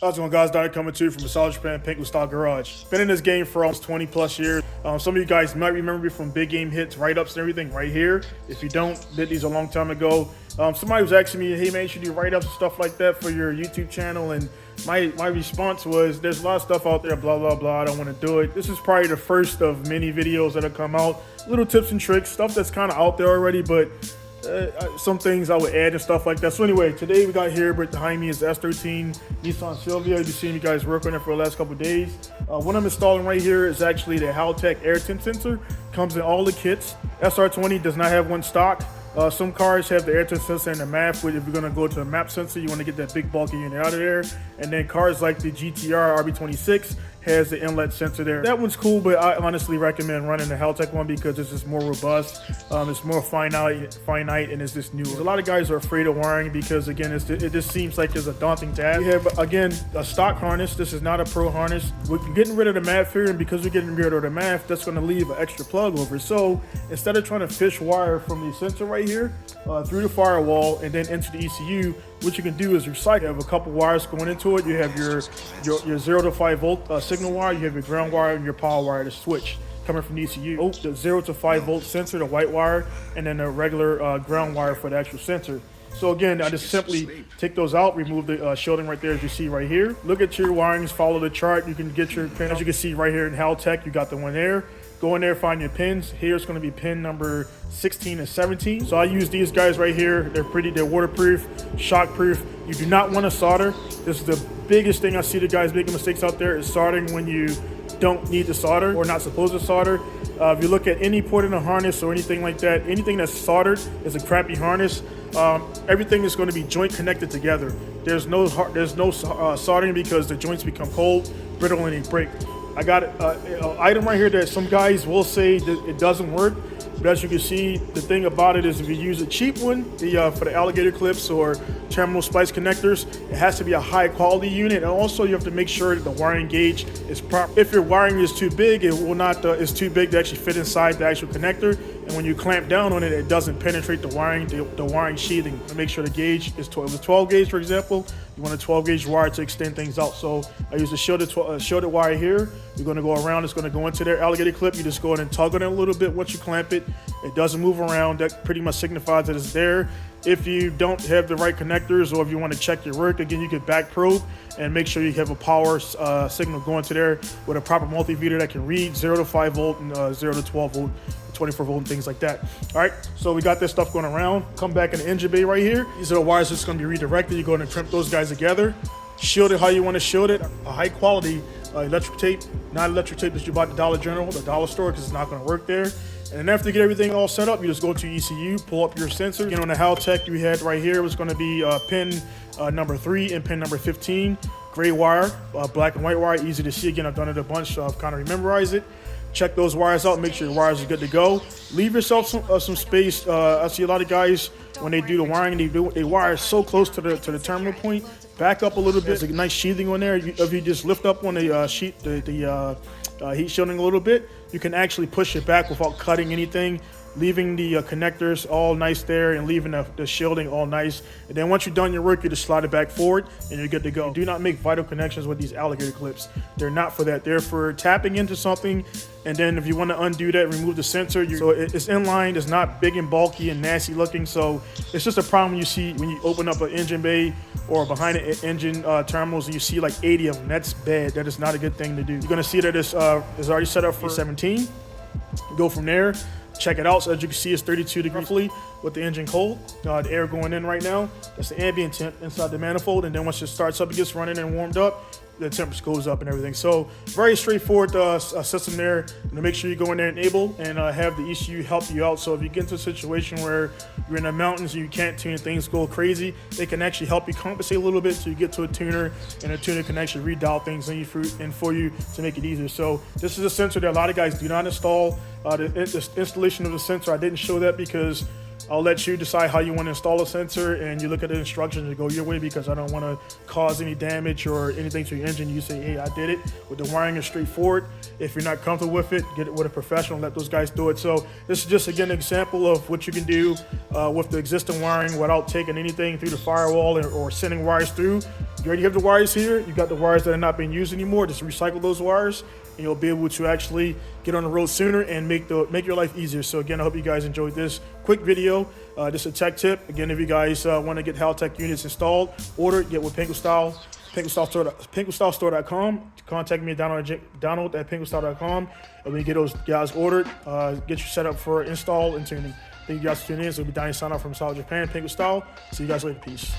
How's it going, guys? Donnie coming to you from Massage Japan, Pinku Style Garage. Been in this game for almost 20 plus years. Some of you guys might remember me from big game hits, write-ups and everything right here. If you don't, did these a long time ago. Somebody was asking me, hey man, should you do write-ups and stuff like that for your YouTube channel? And my response was, there's a lot of stuff out there, blah, blah, blah, I don't want to do it. This is probably the first of many videos that have come out. Little tips and tricks, stuff that's kind of out there already, but some things I would add and stuff like that. So anyway, today we got here, but behind me is the S13 Nissan Silvia. You've been seeing you guys work on it for the last couple of days. What I'm installing right here is actually the Haltech air temp sensor. Comes in all the kits. SR20 does not have one stock. Some cars have the air temp sensor and the map, which if you're gonna go to the map sensor, you wanna get that big bulky unit out of there. And then cars like the GTR RB26 has the inlet sensor there. That one's cool, but I honestly recommend running the Haltech one because it's just more robust. It's more finite, and it's just newer. A lot of guys are afraid of wiring because, again, it just seems like it's a daunting task. We have, again, a stock harness. This is not a pro harness. We're getting rid of the mat here, and because we're getting rid of the mat, that's gonna leave an extra plug over. So instead of trying to fish wire from the sensor right here through the firewall and then into the ECU, what you can do is recycle. You have a couple wires going into it. You have your 0 to 5 volt signal wire. You have your ground wire and your power wire to switch coming from the ECU. Oh, the 0 to 5 volt sensor, the white wire, and then the regular ground wire for the actual sensor. So again, I just simply take those out, remove the shielding right there as you see right here. Look at your wirings, follow the chart. You can get your pin, as you can see right here in Haltech, you got the one there. Go in there, find your pins. Here's going to be pin number 16 and 17. So I use these guys right here. They're waterproof, shockproof. You do not want to solder. This is the biggest thing I see the guys making mistakes out there is soldering when you don't need to solder or not supposed to solder. If you look at any port in a harness or anything like that, anything that's soldered is a crappy harness. Everything is going to be joint connected together. There's no soldering because the joints become cold, brittle, and they break. I got an item right here that some guys will say that it doesn't work, but as you can see, the thing about it is if you use a cheap one, for the alligator clips or terminal splice connectors, it has to be a high quality unit, and also you have to make sure that the wiring gauge is proper. If your wiring is too big, it will not. It's too big to actually fit inside the actual connector, and when you clamp down on it, it doesn't penetrate the wiring sheathing. To make sure the gauge is 12. If it's 12 gauge, for example, you want a 12 gauge wire to extend things out. So I use a shielded wire here. You're going to go around. It's going to go into their alligator clip. You just go in and tug on it a little bit. Once you clamp it, it doesn't move around. That pretty much signifies that it's there. If you don't have the right connectors, or if you want to check your work, again, you can back probe and make sure you have a power signal going to there with a proper multimeter that can read 0 to 5 volt and 0 to 12 volt, 24 volt and things like that. All right, so we got this stuff going around. Come back in the engine bay right here. These are the wires that's going to be redirected. You're going to crimp those guys together. Shield it how you want to shield it. A high quality electric tape, not electric tape that you bought at the Dollar General, the dollar store, because it's not going to work there. And then after you get everything all set up, you just go to ECU, pull up your sensor. Again, on the Haltech you had right here was going to be pin number 3 and pin number 15. Gray wire, black and white wire, easy to see. Again, I've done it a bunch, so I've kind of memorized it. Check those wires out, make sure your wires are good to go. Leave yourself some space. I see a lot of guys, when they do the wiring, they wire so close to the terminal point. Back up a little bit. There's a nice sheathing on there. If you just lift up on the heat shielding a little bit, you can actually push it back without cutting anything, leaving the connectors all nice there and leaving the shielding all nice. And then once you're done your work, you just slide it back forward and you're good to go. Do not make vital connections with these alligator clips. They're not for that. They're for tapping into something, and then if you want to undo that, remove the sensor. So it's in line. It's not big and bulky and nasty looking. So it's just a problem you see when you open up an engine bay or behind the engine terminals and you see like 80 of them. That's bad. That is not a good thing to do. You're going to see that it's already set up for 17. Go from there. Check it out. So as you can see, it's 32 degrees roughly with the engine cold. The air going in right now. That's the ambient temp inside the manifold. And then once it starts up, it gets running and warmed up, the temperature goes up and everything. So very straightforward system there. To make sure you go in there and enable and have the ECU help you out. So if you get into a situation where you're in the mountains and you can't tune, things go crazy, they can actually help you compensate a little bit so you get to a tuner, and a tuner can actually redial things in for you to make it easier. So this is a sensor that a lot of guys do not install. The installation of the sensor, I didn't show that because I'll let you decide how you want to install a sensor, and you look at the instructions and go your way, because I don't want to cause any damage or anything to your engine. You say, hey, I did it. With the wiring is straightforward. If you're not comfortable with it, get it with a professional, let those guys do it. So this is just, again, an example of what you can do with the existing wiring without taking anything through the firewall or sending wires through. You already have the wires here. You got the wires that are not being used anymore. Just recycle those wires, and you'll be able to actually get on the road sooner and make your life easier. So again, I hope you guys enjoyed this quick video. Just a tech tip. Again, if you guys want to get Haltech units installed, order, get with Pinku Style. PinkuStyleStore.com. Contact me at Donald at PinkuStyle.com. And when you get those guys ordered, get you set up for install and tuning. Thank you guys for tuning in. So we'll be Donnie signing off from South Japan, Pinku Style. See you guys later. Peace.